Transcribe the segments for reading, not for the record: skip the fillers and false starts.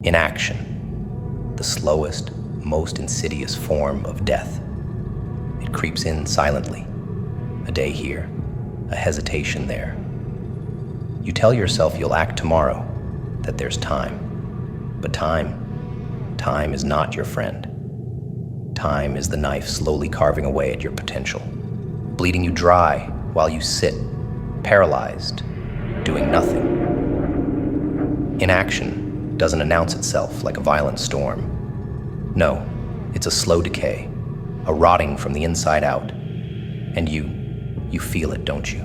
Inaction, the slowest, most insidious form of death. It creeps in silently, a day here, a hesitation there. You tell yourself you'll act tomorrow, that there's time. But time is not your friend. Time is the knife slowly carving away at your potential, bleeding you dry while you sit, paralyzed, doing nothing. Inaction doesn't announce itself like a violent storm. No, it's a slow decay, a rotting from the inside out. And you feel it, don't you?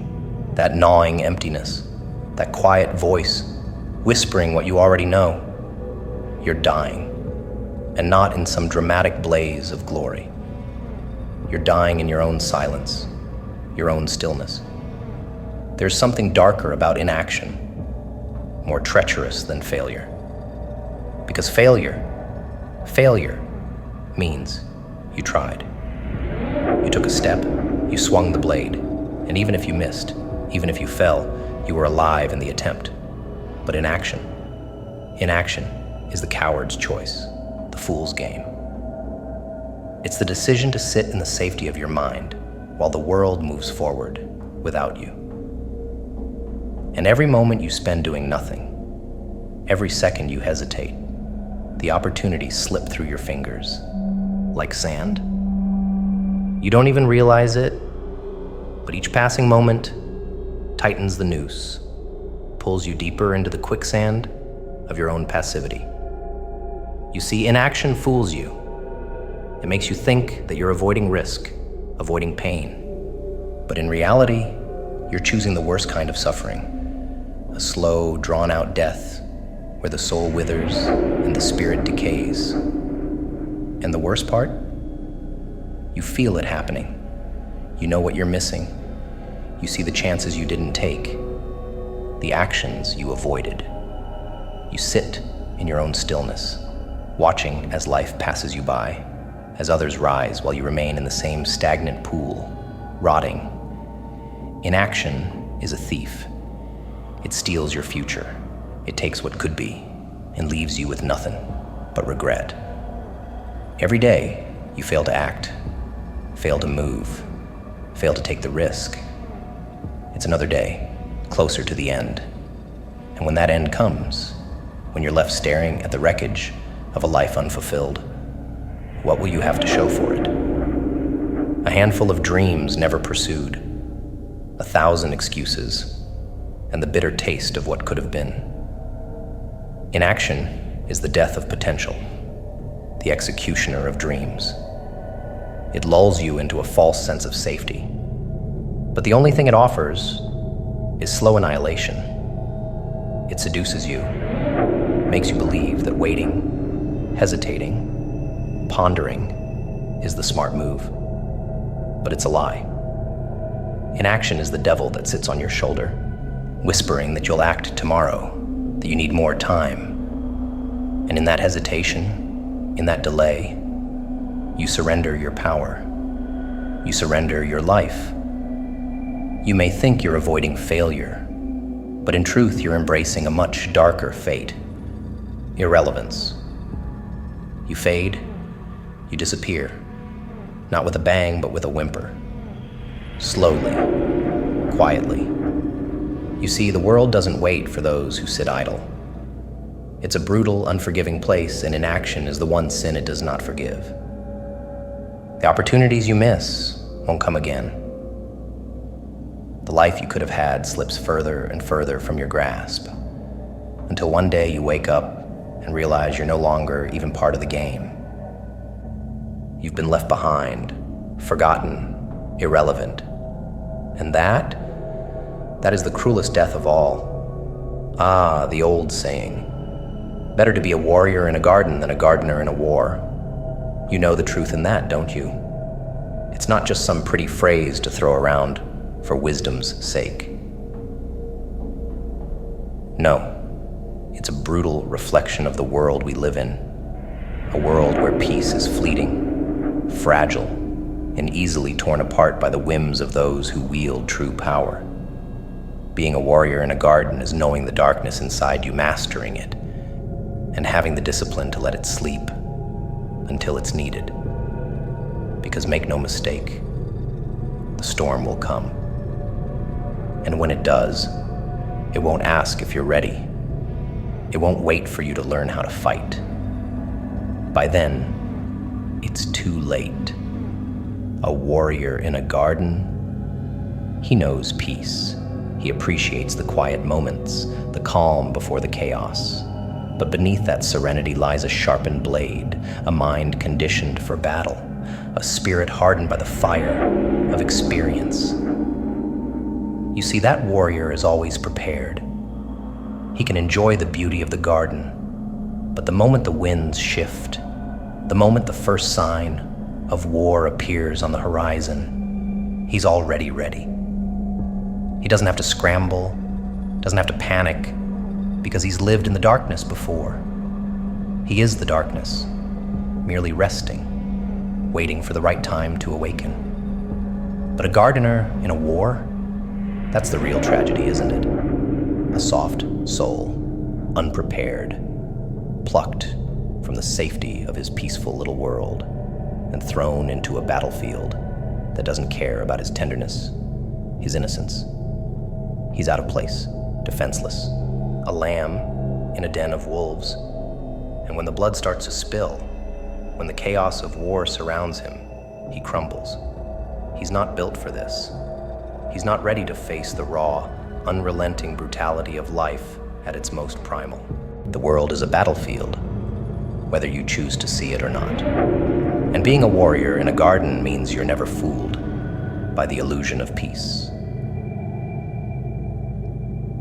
That gnawing emptiness, that quiet voice, whispering what you already know. You're dying, and not in some dramatic blaze of glory. You're dying in your own silence, your own stillness. There's something darker about inaction, more treacherous than failure. Because failure means you tried. You took a step, you swung the blade, and even if you missed, even if you fell, you were alive in the attempt. But inaction is the coward's choice, the fool's game. It's the decision to sit in the safety of your mind while the world moves forward without you. And every moment you spend doing nothing, every second you hesitate, the opportunities slip through your fingers like sand. You don't even realize it, but each passing moment tightens the noose, pulls you deeper into the quicksand of your own passivity. You see, inaction fools you. It makes you think that you're avoiding risk, avoiding pain. But in reality, you're choosing the worst kind of suffering, a slow, drawn-out death where the soul withers and the spirit decays. And the worst part? You feel it happening. You know what you're missing. You see the chances you didn't take, the actions you avoided. You sit in your own stillness, watching as life passes you by, as others rise while you remain in the same stagnant pool, rotting. Inaction is a thief. It steals your future. It takes what could be and leaves you with nothing but regret. Every day, you fail to act, fail to move, fail to take the risk. It's another day, closer to the end. And when that end comes, when you're left staring at the wreckage of a life unfulfilled, what will you have to show for it? A handful of dreams never pursued, 1,000 excuses, and the bitter taste of what could have been. Inaction is the death of potential, the executioner of dreams. It lulls you into a false sense of safety. But the only thing it offers is slow annihilation. It seduces you, makes you believe that waiting, hesitating, pondering is the smart move. But it's a lie. Inaction is the devil that sits on your shoulder, whispering that you'll act tomorrow, that you need more time. And in that hesitation, in that delay, you surrender your power. You surrender your life. You may think you're avoiding failure, but in truth, you're embracing a much darker fate, irrelevance. You fade, you disappear, not with a bang, but with a whimper. Slowly, quietly. You see, the world doesn't wait for those who sit idle. It's a brutal, unforgiving place, and inaction is the one sin it does not forgive. The opportunities you miss won't come again. The life you could have had slips further and further from your grasp, until one day you wake up and realize you're no longer even part of the game. You've been left behind, forgotten, irrelevant. And that is the cruelest death of all. Ah, the old saying, better to be a warrior in a garden than a gardener in a war. You know the truth in that, don't you? It's not just some pretty phrase to throw around for wisdom's sake. No, it's a brutal reflection of the world we live in, a world where peace is fleeting, fragile, and easily torn apart by the whims of those who wield true power. Being a warrior in a garden is knowing the darkness inside you, mastering it, and having the discipline to let it sleep until it's needed. Because make no mistake, the storm will come. And when it does, it won't ask if you're ready. It won't wait for you to learn how to fight. By then, it's too late. A warrior in a garden, he knows peace. He appreciates the quiet moments, the calm before the chaos. But beneath that serenity lies a sharpened blade, a mind conditioned for battle, a spirit hardened by the fire of experience. You see, that warrior is always prepared. He can enjoy the beauty of the garden, but the moment the winds shift, the moment the first sign of war appears on the horizon, he's already ready. He doesn't have to scramble, doesn't have to panic, because he's lived in the darkness before. He is the darkness, merely resting, waiting for the right time to awaken. But a gardener in a war, that's the real tragedy, isn't it? A soft soul, unprepared, plucked from the safety of his peaceful little world and thrown into a battlefield that doesn't care about his tenderness, his innocence. He's out of place, defenseless, a lamb in a den of wolves. And when the blood starts to spill, when the chaos of war surrounds him, he crumbles. He's not built for this. He's not ready to face the raw, unrelenting brutality of life at its most primal. The world is a battlefield, whether you choose to see it or not. And being a warrior in a garden means you're never fooled by the illusion of peace.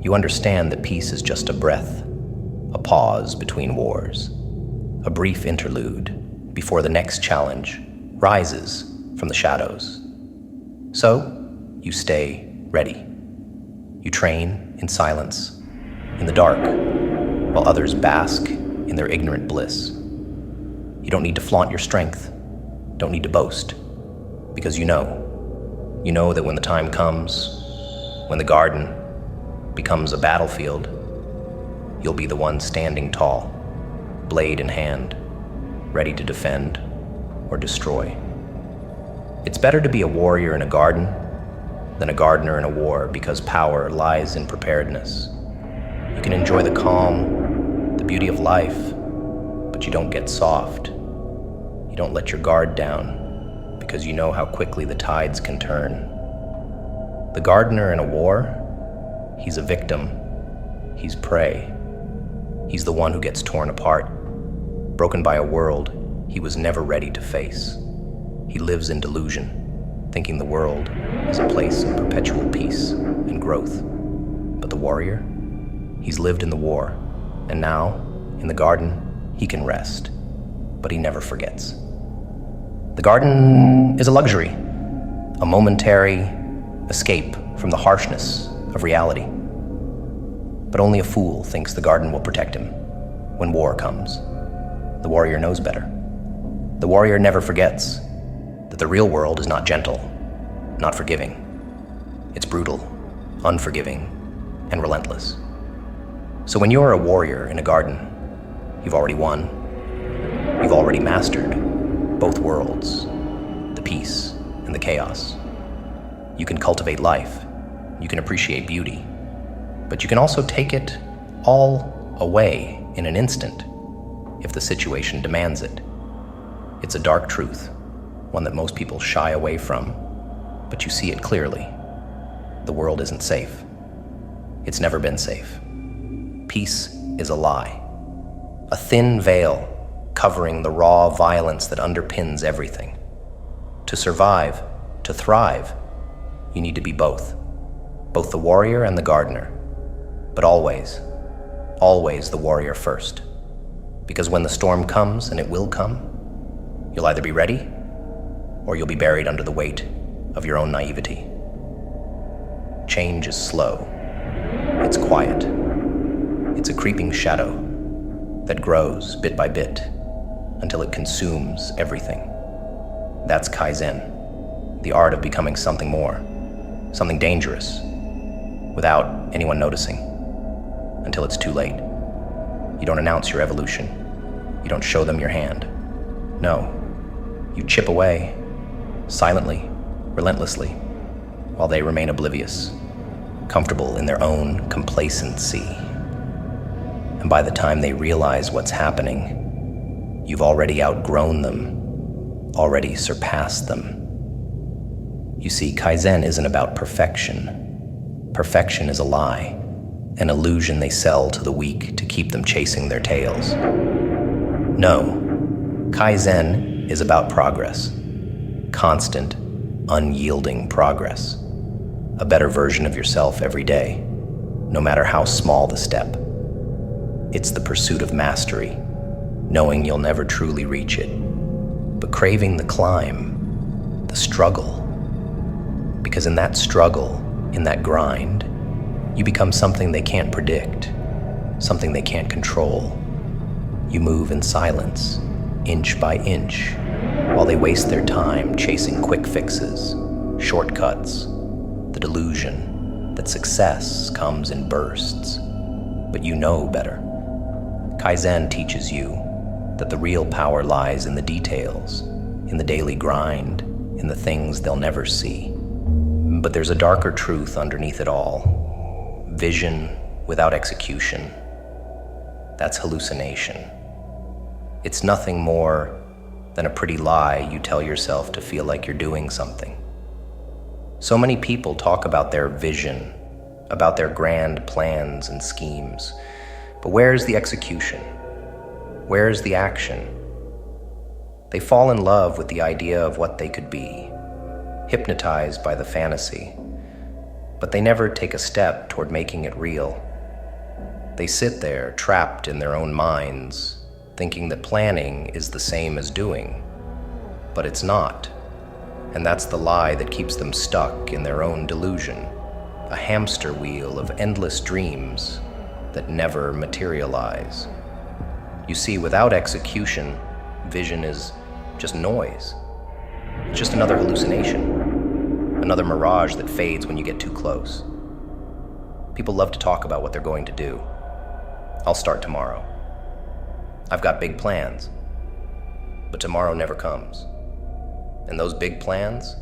You understand that peace is just a breath, a pause between wars, a brief interlude before the next challenge rises from the shadows. So, you stay ready. You train in silence, in the dark, while others bask in their ignorant bliss. You don't need to flaunt your strength, don't need to boast, because you know that when the time comes, when the garden becomes a battlefield, you'll be the one standing tall, blade in hand, ready to defend or destroy. It's better to be a warrior in a garden than a gardener in a war, because power lies in preparedness. You can enjoy the calm, the beauty of life, but you don't get soft. You don't let your guard down, because you know how quickly the tides can turn. The gardener in a war, he's a victim, he's prey. He's the one who gets torn apart, broken by a world he was never ready to face. He lives in delusion, thinking the world is a place of perpetual peace and growth. But the warrior, he's lived in the war, and now, in the garden, he can rest, but he never forgets. The garden is a luxury, a momentary escape from the harshness of reality. But only a fool thinks the garden will protect him when war comes. The warrior knows better. The warrior never forgets that the real world is not gentle, not forgiving. It's brutal, unforgiving, and relentless. So when you're a warrior in a garden, you've already won. You've already mastered both worlds, the peace and the chaos. You can cultivate life. You can appreciate beauty. But you can also take it all away in an instant if the situation demands it. It's a dark truth, one that most people shy away from, but you see it clearly. The world isn't safe. It's never been safe. Peace is a lie, a thin veil covering the raw violence that underpins everything. To survive, to thrive, you need to be both the warrior and the gardener, but always the warrior first. Because when the storm comes, and it will come, you'll either be ready or you'll be buried under the weight of your own naivety. Change is slow. It's quiet. It's a creeping shadow that grows bit by bit until it consumes everything. That's Kaizen, the art of becoming something more, something dangerous, without anyone noticing, until it's too late. You don't announce your evolution. You don't show them your hand. No, you chip away, silently, relentlessly, while they remain oblivious, comfortable in their own complacency. And by the time they realize what's happening, you've already outgrown them, already surpassed them. You see, Kaizen isn't about perfection. Perfection is a lie, an illusion they sell to the weak to keep them chasing their tails. No, Kaizen is about progress, constant, unyielding progress, a better version of yourself every day, no matter how small the step. It's the pursuit of mastery, knowing you'll never truly reach it, but craving the climb, the struggle. Because in that struggle, in that grind, you become something they can't predict, something they can't control. You move in silence, inch by inch, while they waste their time chasing quick fixes, shortcuts, the delusion that success comes in bursts. But you know better. Kaizen teaches you that the real power lies in the details, in the daily grind, in the things they'll never see. But there's a darker truth underneath it all. Vision without execution. That's hallucination. It's nothing more than a pretty lie you tell yourself to feel like you're doing something. So many people talk about their vision, about their grand plans and schemes. But where's the execution? Where's the action? They fall in love with the idea of what they could be, hypnotized by the fantasy, but they never take a step toward making it real. They sit there, trapped in their own minds, thinking that planning is the same as doing, but it's not. And that's the lie that keeps them stuck in their own delusion, a hamster wheel of endless dreams that never materialize. You see, without execution, vision is just noise. It's just another hallucination, another mirage that fades when you get too close. People love to talk about what they're going to do. I'll start tomorrow. I've got big plans, but tomorrow never comes. And those big plans,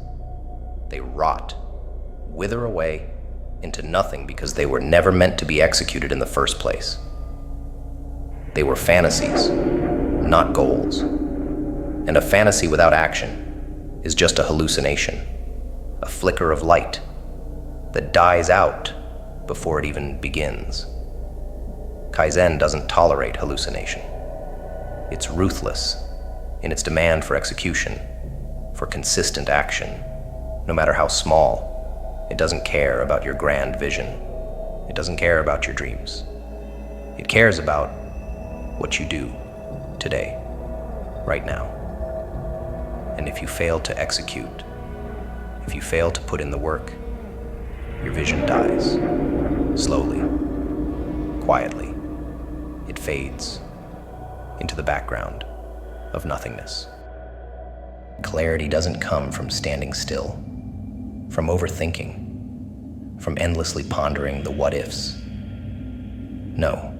they rot, wither away into nothing because they were never meant to be executed in the first place. They were fantasies, not goals. And a fantasy without action is just a hallucination, a flicker of light that dies out before it even begins. Kaizen doesn't tolerate hallucination. It's ruthless in its demand for execution, for consistent action, no matter how small. It doesn't care about your grand vision. It doesn't care about your dreams. It cares about what you do today, right now. And if you fail to execute, if you fail to put in the work, your vision dies. Slowly, quietly, it fades into the background of nothingness. Clarity doesn't come from standing still, from overthinking, from endlessly pondering the what-ifs. No,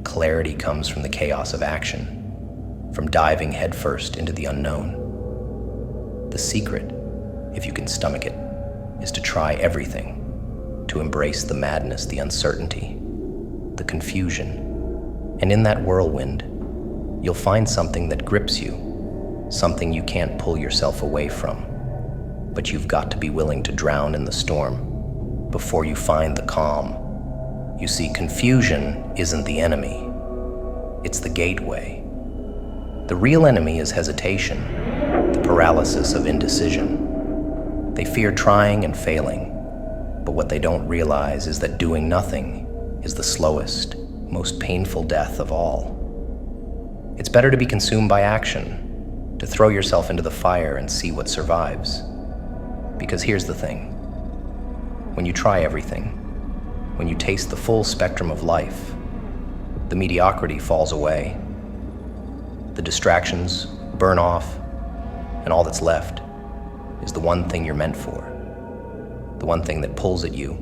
clarity comes from the chaos of action, from diving headfirst into the unknown. The secret, if you can stomach it, is to try everything, to embrace the madness, the uncertainty, the confusion. And in that whirlwind, you'll find something that grips you, something you can't pull yourself away from. But you've got to be willing to drown in the storm before you find the calm. You see, confusion isn't the enemy. It's the gateway. The real enemy is hesitation, the paralysis of indecision. They fear trying and failing, but what they don't realize is that doing nothing is the slowest, most painful death of all. It's better to be consumed by action, to throw yourself into the fire and see what survives. Because here's the thing. When you try everything, when you taste the full spectrum of life, the mediocrity falls away. The distractions burn off, and all that's left is the one thing you're meant for. The one thing that pulls at you,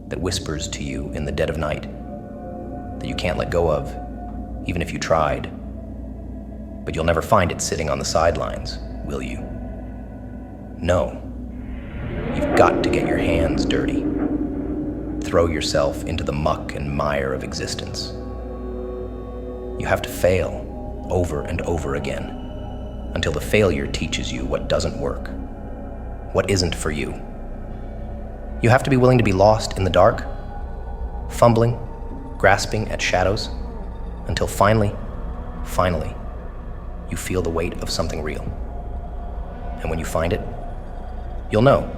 that whispers to you in the dead of night, that you can't let go of, even if you tried. But you'll never find it sitting on the sidelines, will you? No. You've got to get your hands dirty. Throw yourself into the muck and mire of existence. You have to fail over and over again until the failure teaches you what doesn't work, what isn't for you. You have to be willing to be lost in the dark, fumbling, grasping at shadows, until finally, you feel the weight of something real. And when you find it, you'll know,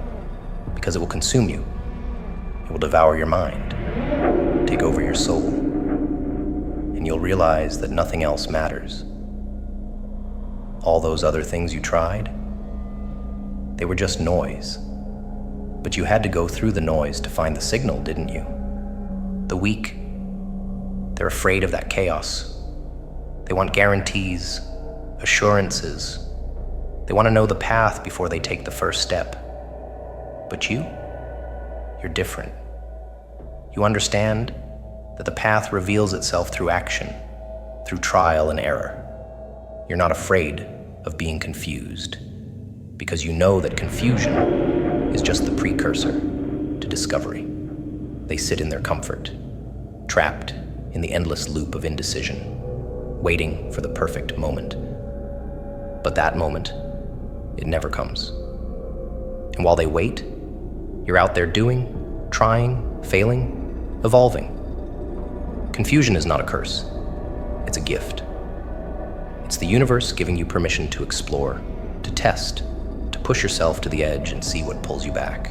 because it will consume you. It will devour your mind, take over your soul, and you'll realize that nothing else matters. All those other things you tried, they were just noise. But you had to go through the noise to find the signal, didn't you? The weak, they're afraid of that chaos. They want guarantees, assurances. They want to know the path before they take the first step. But you're different. You understand that the path reveals itself through action, through trial and error. You're not afraid of being confused, because you know that confusion is just the precursor to discovery. They sit in their comfort, trapped in the endless loop of indecision, waiting for the perfect moment. But that moment, it never comes. And while they wait, you're out there doing, trying, failing, evolving. Confusion is not a curse. It's a gift. It's the universe giving you permission to explore, to test, to push yourself to the edge and see what pulls you back.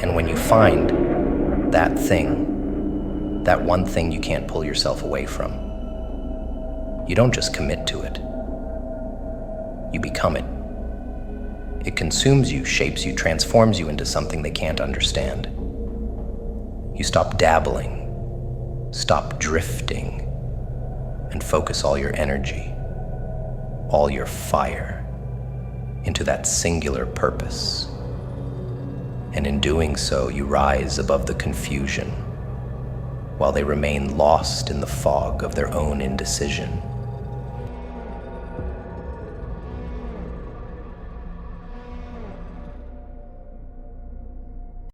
And when you find that thing, that one thing you can't pull yourself away from, you don't just commit to it. You become it. It consumes you, shapes you, transforms you into something they can't understand. You stop dabbling, stop drifting, and focus all your energy, all your fire, into that singular purpose. And in doing so, you rise above the confusion, while they remain lost in the fog of their own indecision.